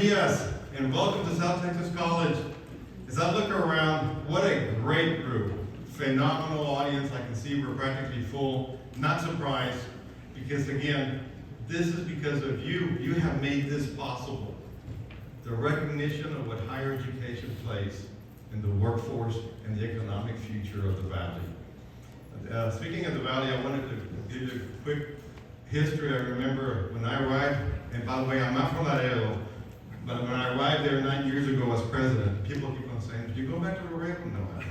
dias, and welcome to South Texas College. As I look around, what a great group. Phenomenal audience. I can see we're practically full. Not surprised, because again, this is because of you. You have made this possible. The recognition of what higher education plays in the workforce and the economic future of the Valley. Speaking of the Valley, I wanted to give you a quick history. I remember when I arrived, and by the way, I'm not from Laredo, but when I arrived there 9 years ago as president, people keep on saying, "Did you go back to Laredo?" No, I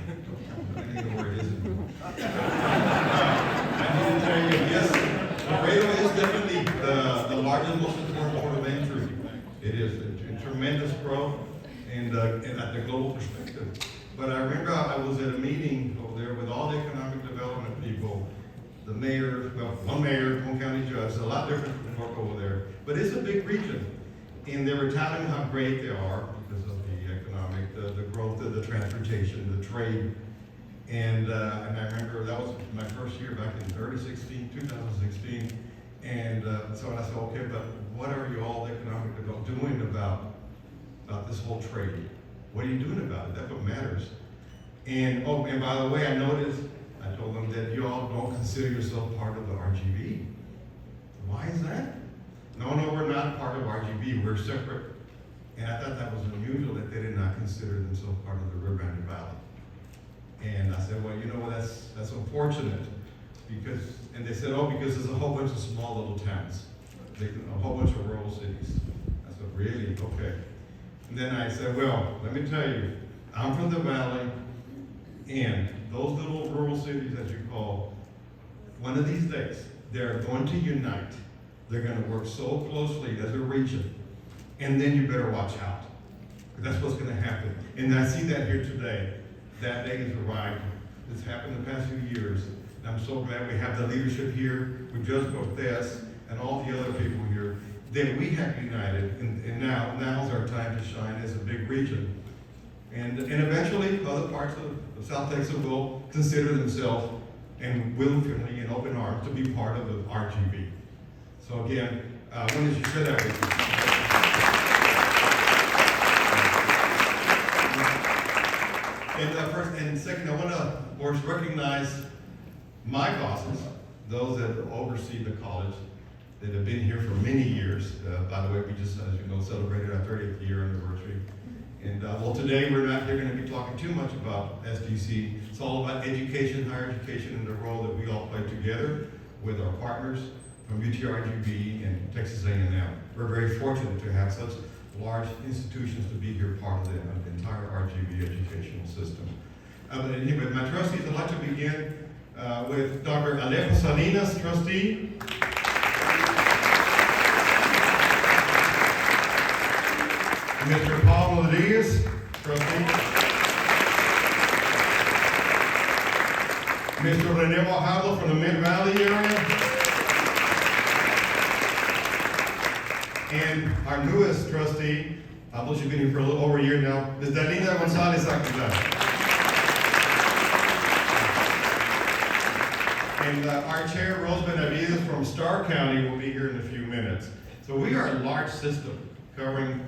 don't even know where it is anymore. I need to tell you, yes, Laredo is definitely the largest, most important port of entry. It is a tremendous growth and at the global perspective. But I remember I was at a meeting over there with all the economic development people, the mayor, well, one mayor, one county judge, a lot different work over there. But it's a big region. And they were telling me how great they are because of the economic, the growth of the transportation, the trade. And I remember that was my first year back in 2016. And so I said, okay, but what are you all economic doing about this whole trade? What are you doing about it? That's what matters. And oh, and by the way, I noticed, I told them that you all don't consider yourself part of the RGV. Why is that? No, we're not part of RGV, we're separate. And I thought that was unusual that they did not consider themselves part of the Rio Grande Valley. And I said, well, you know what, that's unfortunate. Because, and they said, oh, because there's a whole bunch of small little towns, a whole bunch of rural cities. I said, really? Okay. And then I said, well, let me tell you, I'm from the Valley, and those little rural cities that you call, one of these days, they're going to unite. They're going to work so closely as a region, and then you better watch out. That's what's going to happen. And I see that here today. That day has arrived. It's happened the past few years. And I'm so glad we have the leadership here with Judge Cortez and all the other people here that we have united. And now's our time to shine as a big region. And eventually, other parts of South Texas will consider themselves and willingly and open arms to be part of the RGV. So again, I wanted to share that with you. And first and second, I want to, of course, recognize my bosses, those that oversee the college, that have been here for many years. By the way, we just, as you know, celebrated our 30th year anniversary. And well, today we're not here going to be talking too much about STC. It's all about education, higher education, and the role that we all play together with our partners from UTRGV and Texas A&M. We're very fortunate to have such large institutions to be here part of the entire RGV educational system. But anyway, my trustees, I'd like to begin with Dr. Alejo Salinas, trustee. Mr. Paul Rodriguez, trustee. Mr. Rene Wajado from the Mid-Valley area. And our newest trustee, I believe she's been here for a little over a year now, Ms. Dalina Gonzalez Actizar. And our chair, Rose Benavides from Starr County, will be here in a few minutes. So we are a large system covering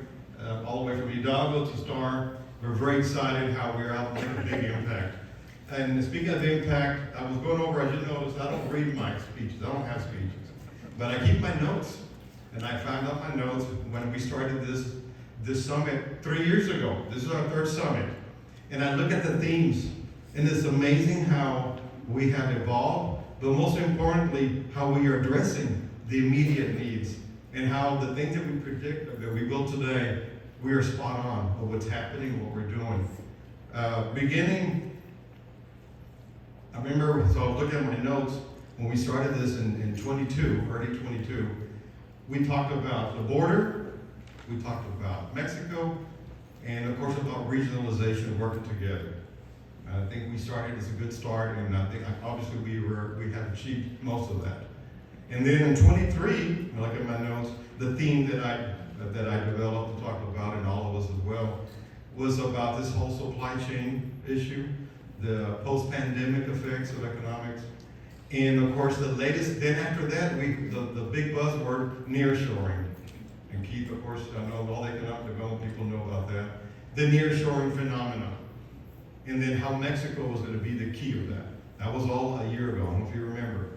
all the way from Hidalgo to Starr. We're very excited how we're out making a big impact. And speaking of impact, I was going over, as you noticed, I don't read my speeches, I don't have speeches, but I keep my notes. And I found out my notes when we started this summit 3 years ago. This is our third summit. And I look at the themes, and it's amazing how we have evolved, but most importantly, how we are addressing the immediate needs, and how the things that we predict, that we built today, we are spot on of what's happening, what we're doing. Beginning, I remember, so I was looking at my notes, when we started this in early 22, we talked about the border, we talked about Mexico, and of course about regionalization, working together. I think we started as a good start, and I think obviously we have achieved most of that. And then in 23, I look at my notes, the theme that I developed to talk about, and all of us as well, was about this whole supply chain issue, the post-pandemic effects of economics, and of course the latest, then after that, the big buzzword, nearshoring. And Keith, of course, I know all the economic development people know about that. The nearshoring phenomenon. And then how Mexico was going to be the key of that. That was all a year ago, I don't know if you remember.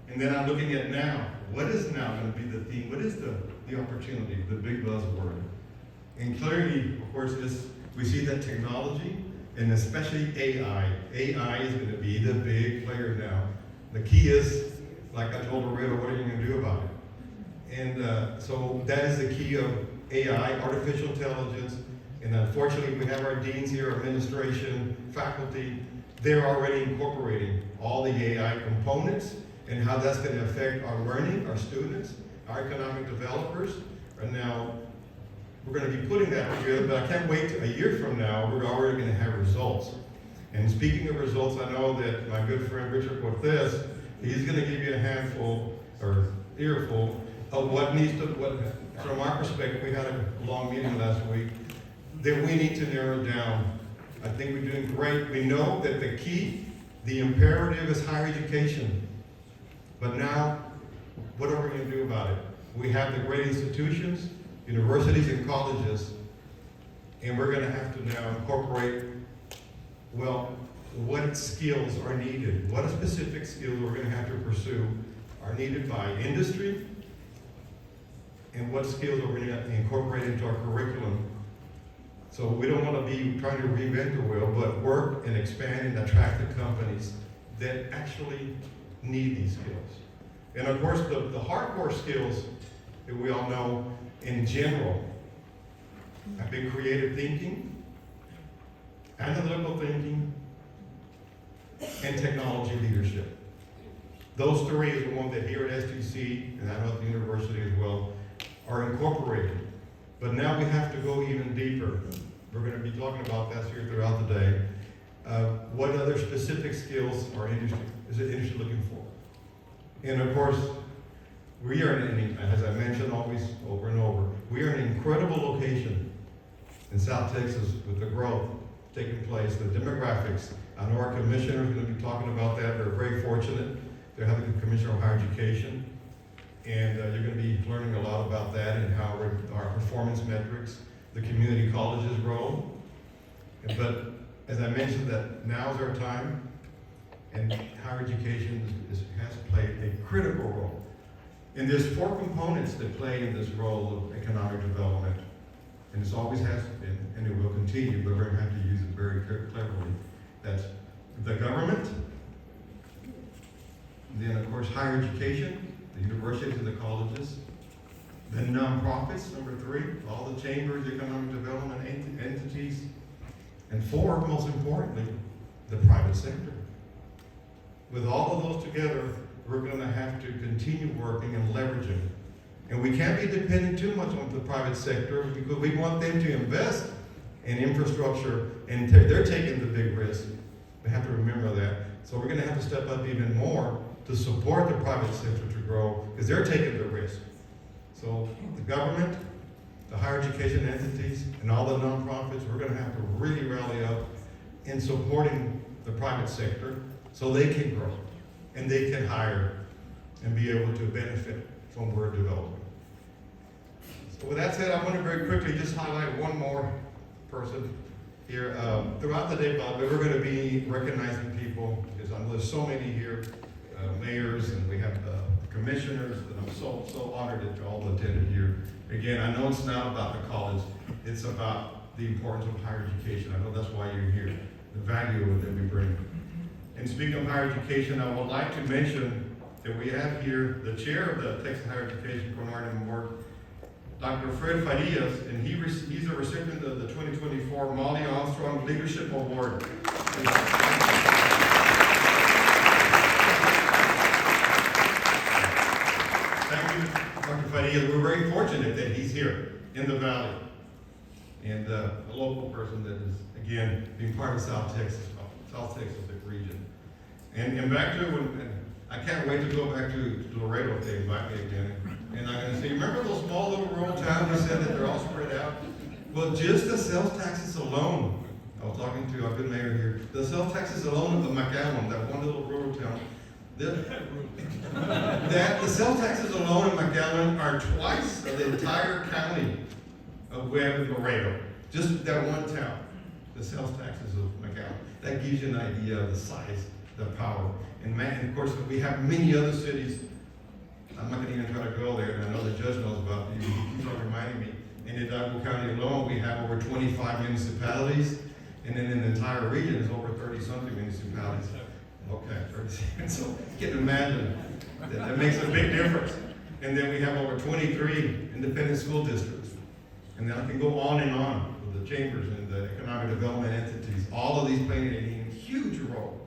And then I'm looking at now. What is now going to be the theme? What is the opportunity, the big buzzword? And clearly, of course, we see that technology, and especially AI. AI is going to be the big player now. The key is, like I told Loretta, what are you going to do about it? And so that is the key of AI, artificial intelligence. And unfortunately, we have our deans here, administration, faculty. They're already incorporating all the AI components and how that's going to affect our learning, our students, our economic developers. And now we're going to be putting that together, but I can't wait till a year from now, we're already going to have results. And speaking of results, I know that my good friend Richard Cortez, he's going to give you a handful or earful of what needs to, from our perspective, we had a long meeting last week, that we need to narrow down. I think we're doing great. We know that the key, the imperative is higher education. But now, what are we going to do about it? We have the great institutions, universities and colleges, and we're going to have to now incorporate, well, what skills are needed, what specific skills we're going to have to pursue are needed by industry, and what skills are we going to incorporate into our curriculum. So we don't want to be trying to reinvent the wheel, but work and expand and attract the companies that actually need these skills. And of course, the hardcore skills that we all know in general have been creative thinking, analytical thinking, and technology leadership. Those three is the one that here at STC, and I know at the university as well, are incorporated. But now we have to go even deeper. We're going to be talking about that here throughout the day. What other specific skills is the industry looking for? And of course, we are as I mentioned always over and over, we are in an incredible location in South Texas with the growth taking place, the demographics. I know our commissioner is going to be talking about that. They're very fortunate. They're having the Commissioner of Higher Education. And you're going to be learning a lot about that and how our performance metrics, the community colleges role. But as I mentioned, that now's our time, and higher education has played a critical role. And there's four components that play in this role of economic development, and this always has been, and it will continue, but we're going to have to use it very cleverly. That's the government, then of course higher education, the universities and the colleges, the nonprofits, number three, all the chambers, economic development entities, and four, most importantly, the private sector. With all of those together, we're going to have to continue working and leveraging. And we can't be dependent too much on the private sector because we want them to invest in infrastructure, and they're taking the big risk. We have to remember that. So we're going to have to step up even more to support the private sector to grow because they're taking the risk. So the government, the higher education entities, and all the nonprofits, we're going to have to really rally up in supporting the private sector so they can grow and they can hire and be able to benefit from word development. So with that said, I want to very quickly just highlight one more person here. Throughout the day, Bob, we're going to be recognizing people because I know there's so many here, mayors, and we have commissioners, and I'm so honored that you all attended here. Again, I know it's not about the college, it's about the importance of higher education. I know that's why you're here, the value that we bring. And speaking of higher education, I would like to mention that we have here the chair of the Texas Higher Education Coordinating Board, Dr. Fred Farias, and he's a recipient of the 2024 Molly Armstrong Leadership Award. Thank you, Dr. Farias. We're very fortunate that he's here in the Valley and a local person that is, again, being part of South Texas region. And back to when, I can't wait to go back to Laredo if they invite me again. And I'm going to say, remember those small little rural towns you said that they're all spread out? Well, just the sales taxes alone, I was talking to our good mayor here, the sales taxes alone of McAllen, that one little rural town, That the sales taxes alone in McAllen are twice of the entire county of Webb and Laredo. Just that one town, the sales taxes of McAllen. That gives you an idea of the size, the power. And man, of course, we have many other cities. I'm not going to even try to go there, and I know the judge knows about it. He keeps on reminding me. In Hidalgo County alone, we have over 25 municipalities, and then in the entire region is over 30-something municipalities. Okay, 30. So you can imagine that makes a big difference. And then we have over 23 independent school districts. And then I can go on and on with the chambers and the economic development entities. All of these playing a huge role.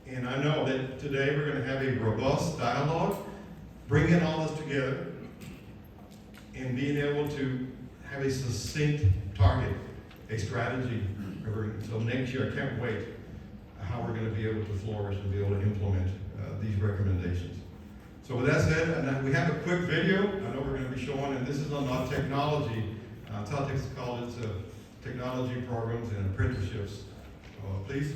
And I know that today we're going to have a robust dialogue, bringing all this together, and being able to have a succinct target, a strategy. So next year, I can't wait how we're going to be able to flourish and be able to implement these recommendations. So with that said, we have a quick video. I know we're going to be showing, and this is on our technology, South Texas College technology programs and apprenticeships. Please.